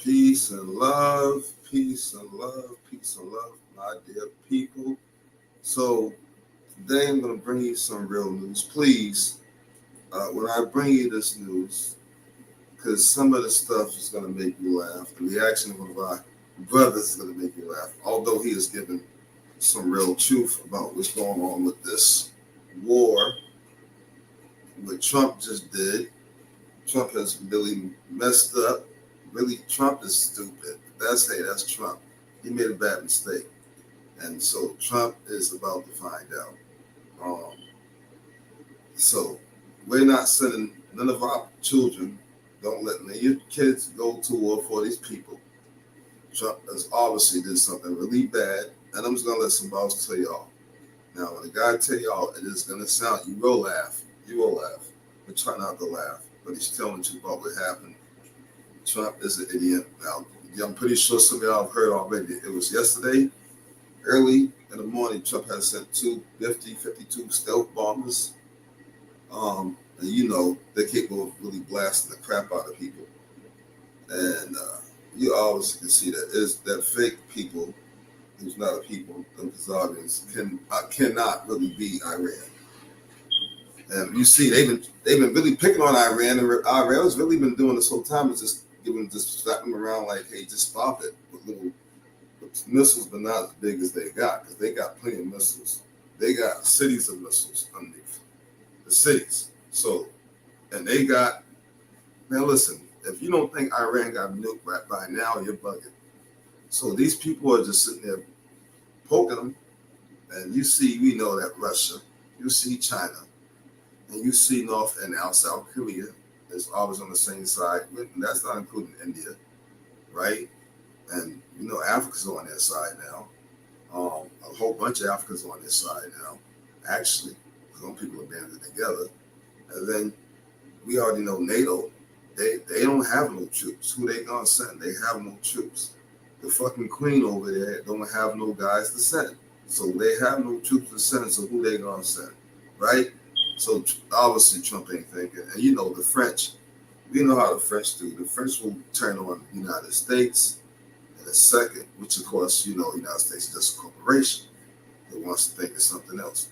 Peace and love, peace and love, peace and love, my dear people. So today I'm going to bring you some real news. Please, when I bring you this news, because some of the stuff is going to make you laugh. The reaction of one of our brothers is going to make you laugh, although he has given some real truth about what's going on with this war, what Trump just did. Trump has really messed up. Really, Trump is stupid. That's Trump. He made a bad mistake. And so Trump is about to find out. Um, so we're not sending none of our children, don't let none of your kids go to war for these people. Trump has obviously did something really bad. And I'm just going to let somebody else tell y'all. Now, when the guy tell y'all, it is going to sound, you will laugh. You will laugh. But try not to laugh. But he's telling you about what happened. Trump is an idiot. Now, I'm pretty sure some of y'all have heard already. It was yesterday, early in the morning, Trump had sent 52 stealth bombers. And you know, they're capable of really blasting the crap out of people. And you always can see that is that fake people, who's not a people, the Kazakhs, cannot really beat Iran. And you see, they've been really picking on Iran, and Iran's really been doing this whole time is just slapping them around like, hey, just stop it with little missiles, but not as big as they got, because they got plenty of missiles. They got cities of missiles underneath the cities. So, and they got, now listen, if you don't think Iran got nuked right by now, you're bugging. So these people are just sitting there poking them, and you see, we know that Russia, you see China, and you see North and now South Korea is always on the same side. And that's not including India, right? And you know Africa's on their side now. A whole bunch of Africans on their side now. Actually, some people are banded together. And then we already know NATO. They don't have no troops. Who they gonna send? They have no troops. The fucking queen over there don't have no guys to send. So they have no troops to send. So who they gonna send, right? So obviously Trump ain't thinking. And you know the French. We know how the French do. The French will turn on the United States in a second, which of course, you know, the United States is just a corporation that wants to think of something else.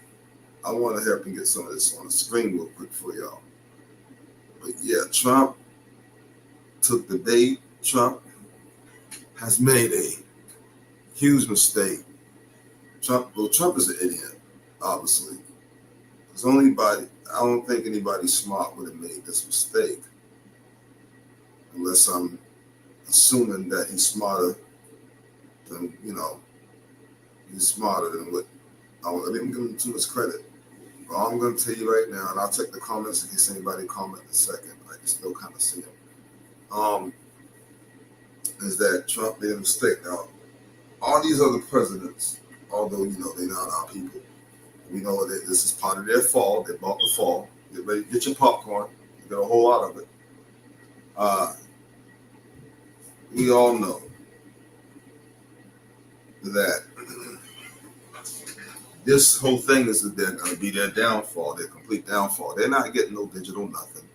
I want to help and get some of this on the screen real quick for y'all. But yeah, Trump took the bait. Trump has made a huge mistake. Trump is an idiot, obviously. I don't think anybody smart would have made this mistake, unless I'm assuming that he's smarter than, you know, he's smarter than what, I didn't give him too much credit. But I'm going to tell you right now, and I'll check the comments in case anybody comment in a second. I can still kind of see them. Is that Trump made a mistake. Now, all these other presidents, although, you know, they're not our people, we know that this is part of their fall. They bought the fall. Get ready, get your popcorn. You get a whole lot of it. We all know that this whole thing is that they're going to be their downfall, their complete downfall. They're not getting no digital nothing.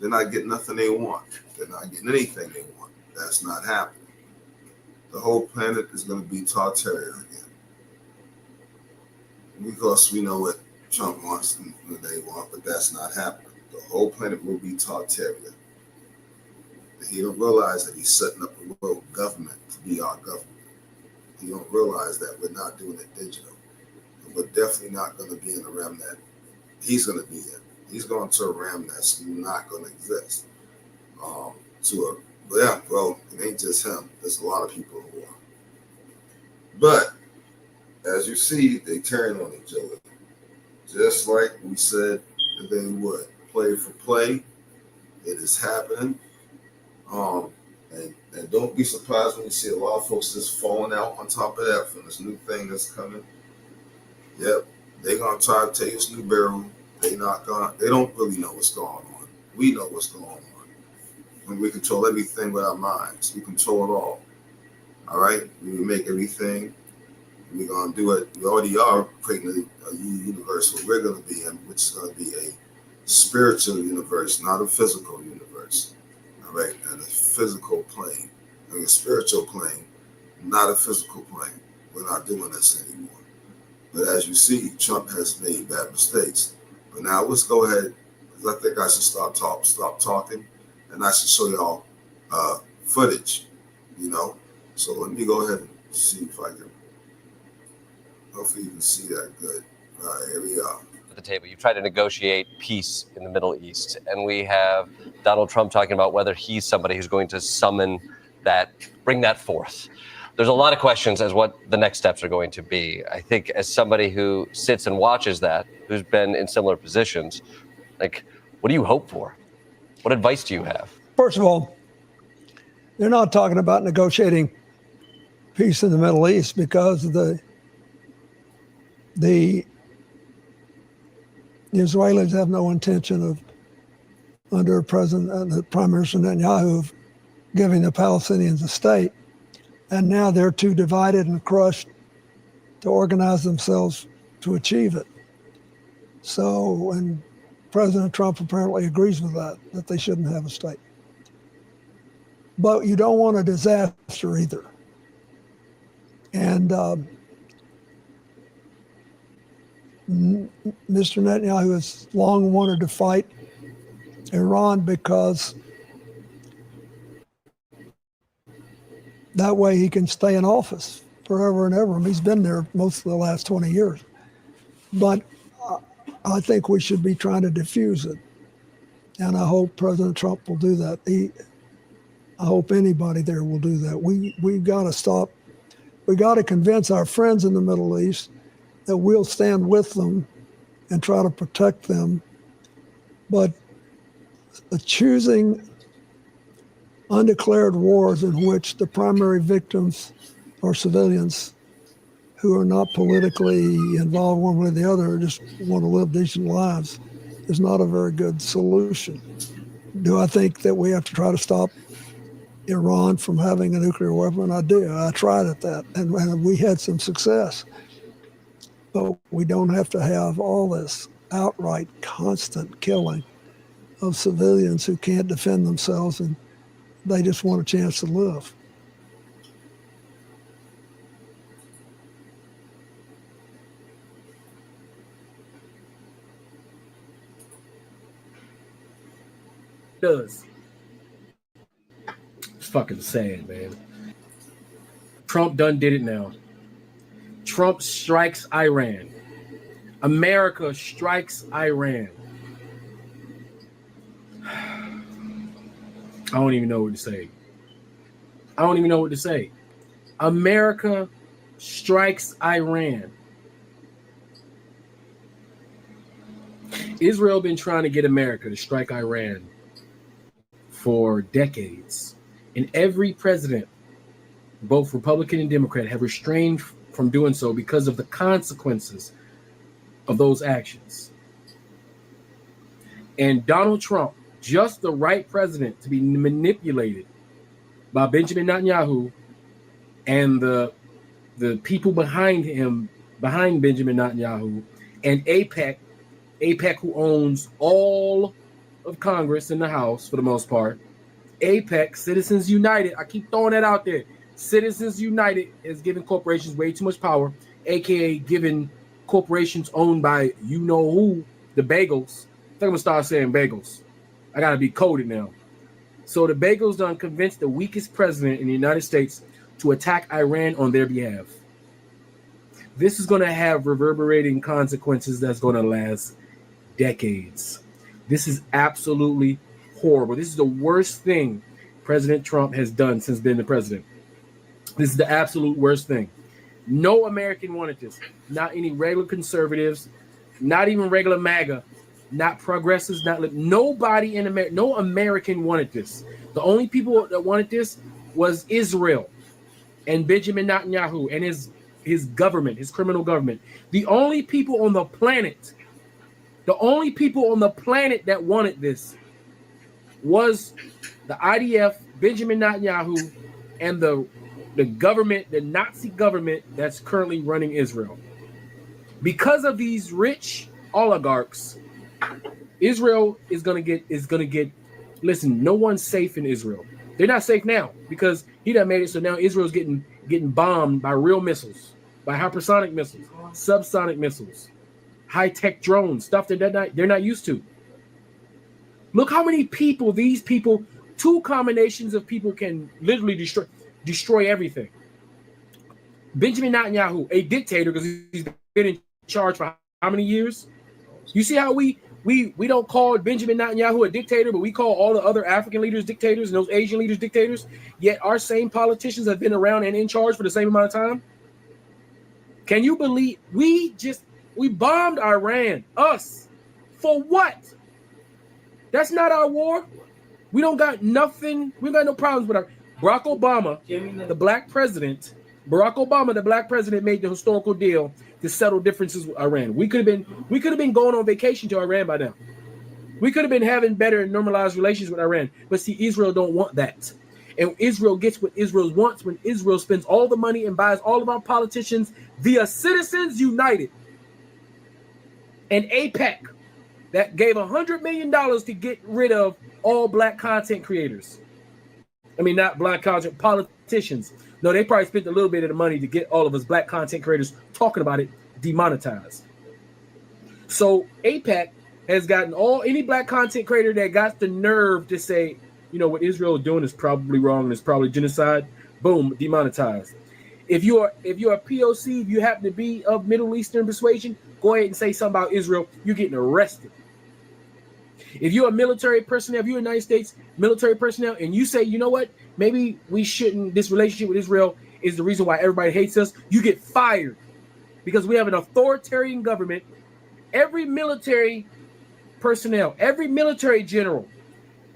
They're not getting nothing they want. They're not getting anything they want. That's not happening. The whole planet is going to be Tartaria again. Because we know what Trump wants and what they want, but that's not happening. The whole planet will be Tartaria. He don't realize that he's setting up a world government to be our government. He don't realize that we're not doing it digital. And we're definitely not going to be in a realm that he's going to be in. He's going to a realm that's not going to exist. Well, it ain't just him. There's a lot of people who are. But as you see, they turn on each other. Just like we said that they would. Play for play. It is happening. And don't be surprised when you see a lot of folks just falling out on top of that from this new thing that's coming. Yep, they're gonna try to take this new barrel. They don't really know what's going on. We know what's going on. When we control everything with our minds, we control it all. All right, we make everything. We're gonna do it. We already are creating a universe where we're gonna be in, which is gonna be a spiritual universe, not a physical universe. All right, and a physical plane. on a spiritual plane, not a physical plane. We're not doing this anymore. But as you see, Trump has made bad mistakes. But now let's go ahead, because I think I should stop talking, and I should show y'all footage, So let me go ahead and see if I can, hopefully you can see that good. All right, here we are. At the table, you've tried to negotiate peace in the Middle East, and we have Donald Trump talking about whether he's somebody who's going to bring that forth. There's a lot of questions as what the next steps are going to be. I think as somebody who sits and watches that, who's been in similar positions, what do you hope for? What advice do you have? First of all, they're not talking about negotiating peace in the Middle East because the Israelis have no intention of, under the Prime Minister Netanyahu, of giving the Palestinians a state. And now they're too divided and crushed to organize themselves to achieve it. So, and President Trump apparently agrees with that they shouldn't have a state. But you don't want a disaster either. And Mr. Netanyahu has long wanted to fight Iran because that way he can stay in office forever and ever. I mean, he's been there most of the last 20 years. But I think we should be trying to diffuse it. And I hope President Trump will do that. I hope anybody there will do that. We've got to stop. We got to convince our friends in the Middle East that we'll stand with them and try to protect them. But choosing undeclared wars in which the primary victims are civilians who are not politically involved one way or the other, just want to live decent lives, is not a very good solution. Do I think that we have to try to stop Iran from having a nuclear weapon? I do. I tried at that, and we had some success. But we don't have to have all this outright, constant killing of civilians who can't defend themselves and they just want a chance to live. Does. It's fucking sad, man. Trump done did it now. Trump strikes Iran. America strikes Iran. I don't even know what to say. America strikes Iran. Israel been trying to get America to strike Iran for decades. And every president, both Republican and Democrat, have restrained from doing so because of the consequences of those actions. And Donald Trump, just the right president to be manipulated by Benjamin Netanyahu and the people behind him, behind Benjamin Netanyahu, and AIPAC who owns all of Congress and the House for the most part. AIPAC, Citizens United, I keep throwing that out there. Citizens United is giving corporations way too much power, aka giving corporations owned by you know who, the bagels. I think I'm gonna start saying bagels. I gotta be coded now. So the bagels done convinced the weakest president in the United States to attack Iran on their behalf. This is gonna have reverberating consequences that's gonna last decades. This is absolutely horrible. This is the worst thing President Trump has done since being the president. This is the absolute worst thing. No American wanted this. Not any regular conservatives, not even regular MAGA, not progressives, nobody in America, no American wanted this. The only people that wanted this was Israel and Benjamin Netanyahu and his government, his criminal government. The only people on the planet that wanted this was the IDF, Benjamin Netanyahu, and the government, the Nazi government that's currently running Israel. Because of these rich oligarchs, Israel is gonna get. Listen, no one's safe in Israel. They're not safe now because he done made it so now Israel's getting bombed by real missiles, by hypersonic missiles, subsonic missiles, high-tech drones, stuff that they're not used to. Look how many people, these people, two combinations of people can literally destroy everything. Benjamin Netanyahu, a dictator, because he's been in charge for how many years? You see how we don't call Benjamin Netanyahu a dictator, but we call all the other African leaders dictators and those Asian leaders dictators, yet our same politicians have been around and in charge for the same amount of time? Can you believe we bombed Iran? Us. For what? That's not our war. We don't got nothing. We got no problems with our Barack Obama, the black president. Barack Obama, the black president, made the historical deal to settle differences with Iran. We could have been going on vacation to Iran by now. We could have been having better and normalized relations with Iran. But see, Israel don't want that. And Israel gets what Israel wants when Israel spends all the money and buys all of our politicians via Citizens United and AIPAC that gave $100 million to get rid of all black content creators. I mean, not black content, politicians. No, they probably spent a little bit of the money to get all of us black content creators talking about it demonetized. So AIPAC has gotten any black content creator that got the nerve to say, you know, what Israel is doing is probably wrong and it's probably genocide, boom, demonetized. If you're a POC, if you happen to be of Middle Eastern persuasion, go ahead and say something about Israel, you're getting arrested. If you're a military personnel, if you're United States military personnel, and you say, you know what, maybe we shouldn't, this relationship with Israel is the reason why everybody hates us, you get fired because we have an authoritarian government. Every military personnel, every military general,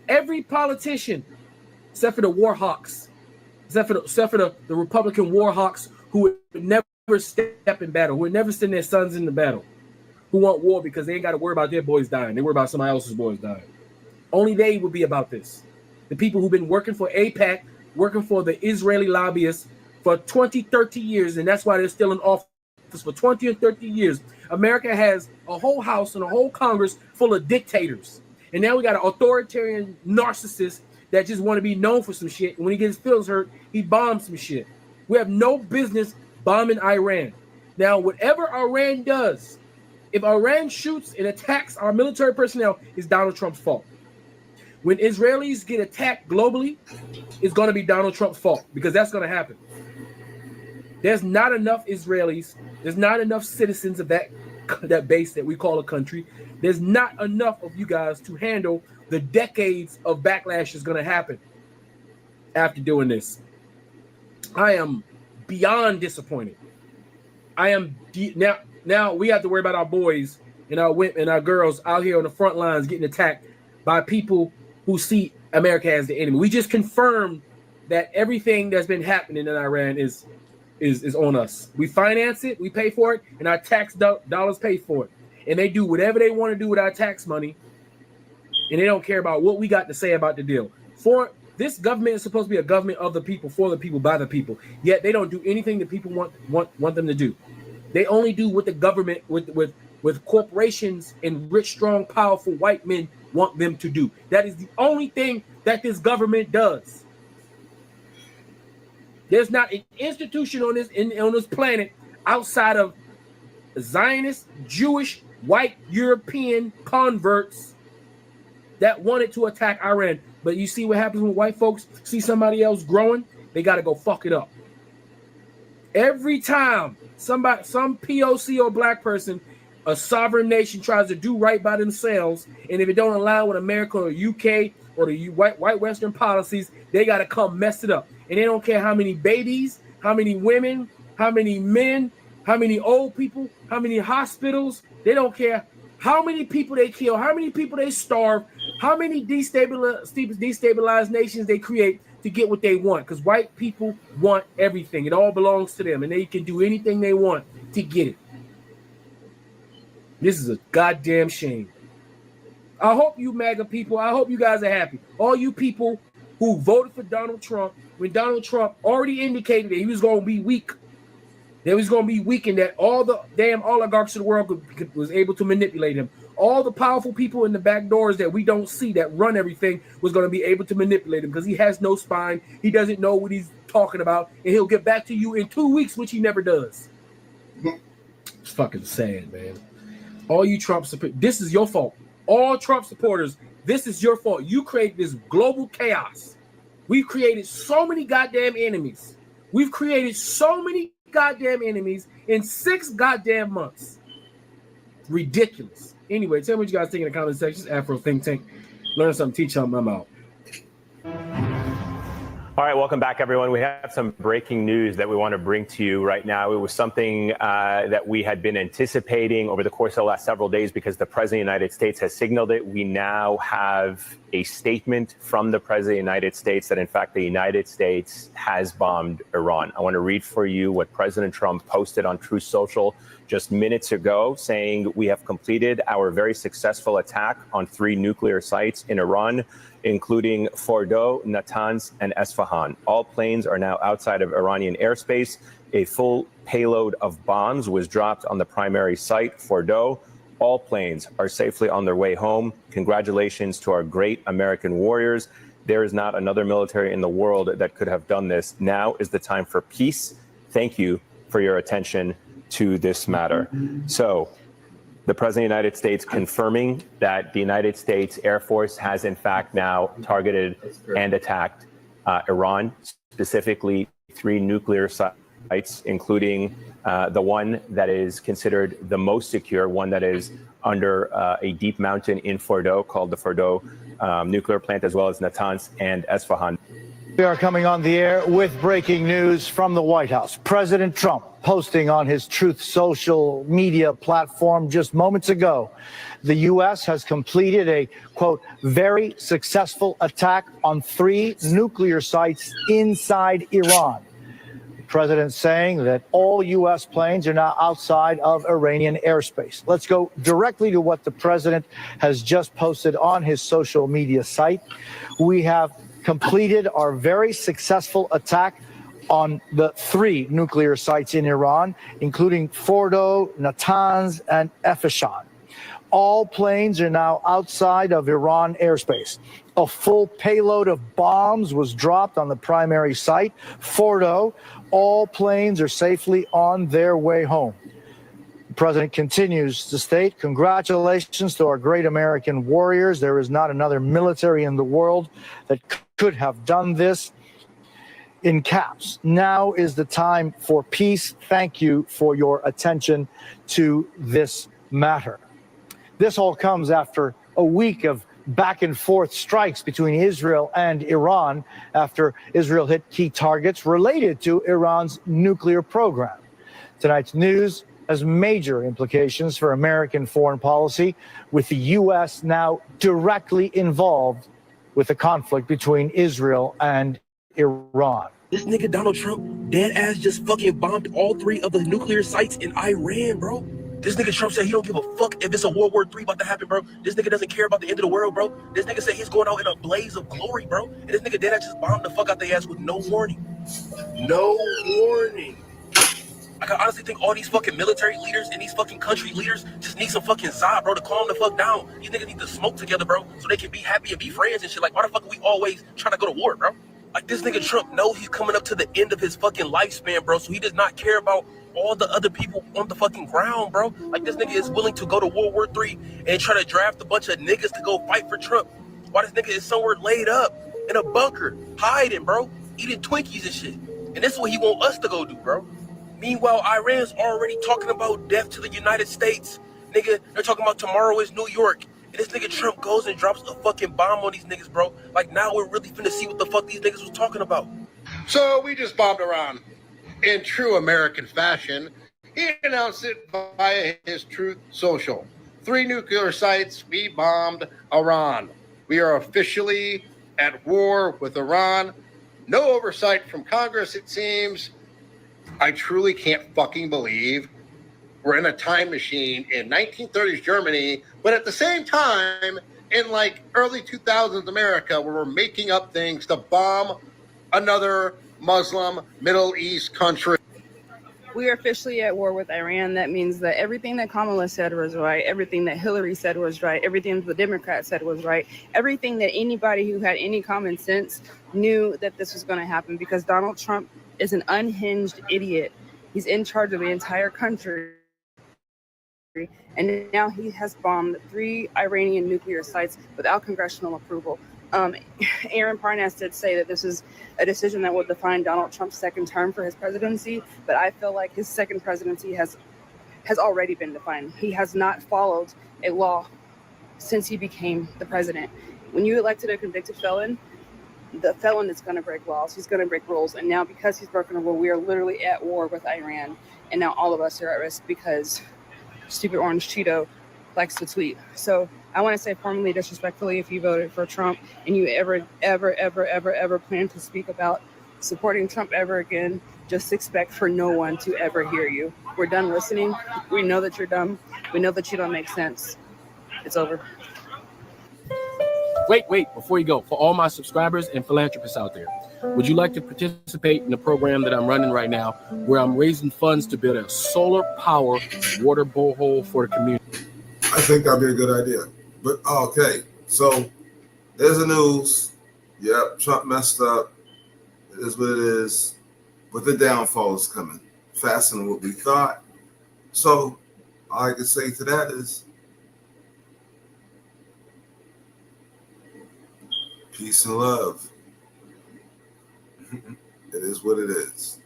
every politician, except for the war hawks, except for the Republican war hawks who would never step in battle, who would never send their sons into battle, who want war because they ain't got to worry about their boys dying. They worry about somebody else's boys dying. Only they would be about this. The people who've been working for AIPAC, working for the Israeli lobbyists for 20, 30 years, and that's why they're still in office for 20 or 30 years. America has a whole House and a whole Congress full of dictators. And now we got an authoritarian narcissist that just want to be known for some shit. And when he gets his feelings hurt, he bombs some shit. We have no business bombing Iran. Now, whatever Iran does, if Iran shoots and attacks our military personnel, it's Donald Trump's fault. When Israelis get attacked globally, it's going to be Donald Trump's fault because that's going to happen. There's not enough Israelis. There's not enough citizens of that base that we call a country. There's not enough of you guys to handle the decades of backlash that's going to happen after doing this. I am beyond disappointed. I am now we have to worry about our boys and our women and our girls out here on the front lines getting attacked by people who see America as the enemy. We just confirmed that everything that's been happening in Iran is on us. We finance it, we pay for it, and our tax dollars pay for it. And they do whatever they want to do with our tax money, and they don't care about what we got to say about the deal. For this government is supposed to be a government of the people, for the people, by the people. Yet they don't do anything that people want them to do. They only do what the government with corporations and rich, strong, powerful white men want them to do. That is the only thing that this government does. There's not an institution on this planet outside of Zionist, Jewish, white, European converts that wanted to attack Iran. But you see what happens when white folks see somebody else growing? They got to go fuck it up. Every time some POC or black person, a sovereign nation tries to do right by themselves, and if it don't align with America or UK or the white Western policies, they got to come mess it up. And they don't care how many babies, how many women, how many men, how many old people, how many hospitals. They don't care how many people they kill, how many people they starve, how many destabilized nations they create to get what they want. Because white people want everything. It all belongs to them, and they can do anything they want to get it. This is a goddamn shame. I hope you MAGA people, I hope you guys are happy. All you people who voted for Donald Trump when Donald Trump already indicated that he was going to be weak. That he was going to be weak and that all the damn oligarchs of the world was able to manipulate him. all the powerful people in the back doors that we don't see that run everything was going to be able to manipulate him because he has no spine. He doesn't know what he's talking about, and he'll get back to you in 2 weeks, which he never does. It's fucking sad, man. All you Trump supporters, this is your fault. All Trump supporters, this is your fault. You created this global chaos. We've created so many goddamn enemies. We've created so many goddamn enemies in 6 goddamn months. Ridiculous. Anyway, tell me what you guys think in the comment section. Afro Think Tank. Learn something, teach something. I'm out. All right, welcome back, everyone. We have some breaking news that we want to bring to you right now. It was something that we had been anticipating over the course of the last several days because the President of the United States has signaled it. We now have a statement from the President of the United States that, in fact, the United States has bombed Iran. I want to read for you what President Trump posted on Truth Social just minutes ago, saying we have completed our very successful attack on 3 nuclear sites in Iran, including Fordow, Natanz, and Esfahan. All planes are now outside of Iranian airspace. A full payload of bombs was dropped on the primary site, Fordow. All planes are safely on their way home. Congratulations to our great American warriors. There is not another military in the world that could have done this. Now is the time for peace. Thank you for your attention to this matter. So, the President of the United States confirming that the United States Air Force has in fact now targeted and attacked Iran, specifically 3 nuclear sites, including the one that is considered the most secure, one that is under a deep mountain in Fordow called the Fordow nuclear plant, as well as Natanz and Esfahan. We are coming on the air with breaking news from the White House. President Trump posting on his Truth Social media platform just moments ago, the U.S. has completed a, quote, very successful attack on 3 nuclear sites inside Iran. The president saying that all U.S. planes are now outside of Iranian airspace. Let's go directly to what the president has just posted on his social media site. We have completed our very successful attack on the 3 nuclear sites in Iran, including Fordow, Natanz, and Esfahan. All planes are now outside of Iran airspace. A full payload of bombs was dropped on the primary site, Fordow. All planes are safely on their way home. The president continues to state, congratulations to our great American warriors. There is not another military in the world that could have done this. In caps, now is the time for peace. Thank you for your attention to this matter. This all comes after a week of back and forth strikes between Israel and Iran after Israel hit key targets related to Iran's nuclear program. Tonight's news has major implications for American foreign policy, with the U.S. now directly involved with the conflict between Israel and Iran. This nigga Donald Trump, dead ass, just fucking bombed all 3 of the nuclear sites in Iran, bro. This nigga Trump said he don't give a fuck if it's a World War III about to happen, bro. This nigga doesn't care about the end of the world, bro. This nigga said he's going out in a blaze of glory, bro. And this nigga dead ass just bombed the fuck out their ass with no warning. No warning. Like, I honestly think all these fucking military leaders and these fucking country leaders just need some fucking side, bro, to calm the fuck down. These niggas need to smoke together, bro, so they can be happy and be friends and shit. Like, why the fuck are we always trying to go to war, bro? Like, this nigga Trump knows he's coming up to the end of his fucking lifespan, bro, so he does not care about all the other people on the fucking ground, bro. Like, this nigga is willing to go to World War III and try to draft a bunch of niggas to go fight for Trump, while this nigga is somewhere laid up in a bunker, hiding, bro, eating Twinkies and shit. And this is what he want us to go do, bro. Meanwhile, Iran's already talking about death to the United States. Nigga, they're talking about tomorrow is New York. And this nigga Trump goes and drops a fucking bomb on these niggas, bro. Like, now we're really finna see what the fuck these niggas was talking about. So we just bombed Iran. In true American fashion, he announced it via his Truth Social. 3 nuclear sites, we bombed Iran. We are officially at war with Iran. No oversight from Congress, it seems. I truly can't fucking believe we're in a time machine in 1930s Germany, but at the same time, in like early 2000s America, where we're making up things to bomb another Muslim Middle East country. we are officially at war with Iran. That means that everything that Kamala said was right, everything that Hillary said was right, everything the Democrats said was right, everything that anybody who had any common sense knew that this was going to happen, because Donald Trump is an unhinged idiot. He's in charge of the entire country. And now he has bombed 3 Iranian nuclear sites without congressional approval. Aaron Parnas did say that this is a decision that will define Donald Trump's second term for his presidency, but I feel like his second presidency has already been defined. He has not followed a law since he became the president. When you elected a convicted felon, the felon is going to break laws. He's going to break rules. And now, because he's broken a rule, we are literally at war with Iran. And now all of us are at risk because stupid Orange Cheeto likes to tweet. So I want to say formally, disrespectfully, if you voted for Trump and you ever plan to speak about supporting Trump ever again, just expect for no one to ever hear you. We're done listening. We know that you're dumb. We know that you don't make sense. It's over. Wait, before you go, for all my subscribers and philanthropists out there, would you like to participate in the program that I'm running right now, where I'm raising funds to build a solar power water borehole for the community? I think that'd be a good idea. But okay, so there's the news. Yep, Trump messed up. It is what it is. But the downfall is coming faster than what we thought. So all I can say to that is peace and love. It is what it is.